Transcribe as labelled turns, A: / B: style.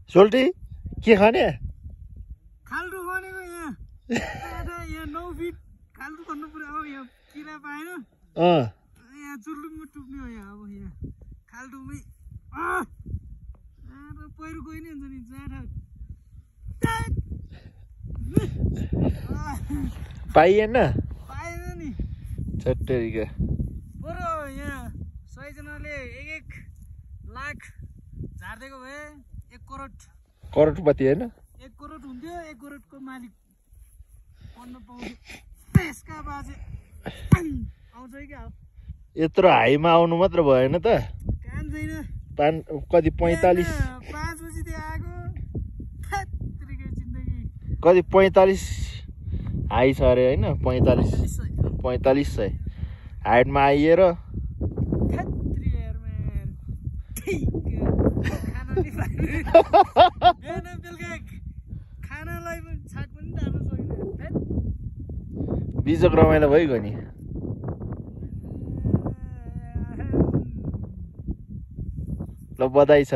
A: सोल्टी के खाने
B: खाल्डो बनेको यहाँ यहाँ 9 फिट खाल्डो खन्नु पर्यो अब यहाँ किरा पाएन यहाँ चुल्लुङमा टुक्ने हो यहाँ अब यहाँ खाल्डोमै पहिरो गइ नै हुन्छ नि जाँडा
A: पाइएन
B: नि
A: छट्टेरीका
B: बरु यहाँ 100 जनाले 1 लाख झार्देको भए 1
A: करोडपति होइन
B: 1 करोड हुन्थ्यो 1 करोडको मालिक बन्न पाउँथ्यो त्यसका बाजे आउँछ क्या
A: यत्रो हाईमा आउनु मात्र भएन त
B: काम छैन
A: कति 45
B: 5 बजीदेखि आएको जिन्दगी
A: कति 45 हाई छ अरे होइन 4500 हाइटमा आइएर
B: खानालाई पनि छाक पनि डाल्न सकिँदैन
A: बिजोक रमाइलो भइगयो नि ल बधाई छ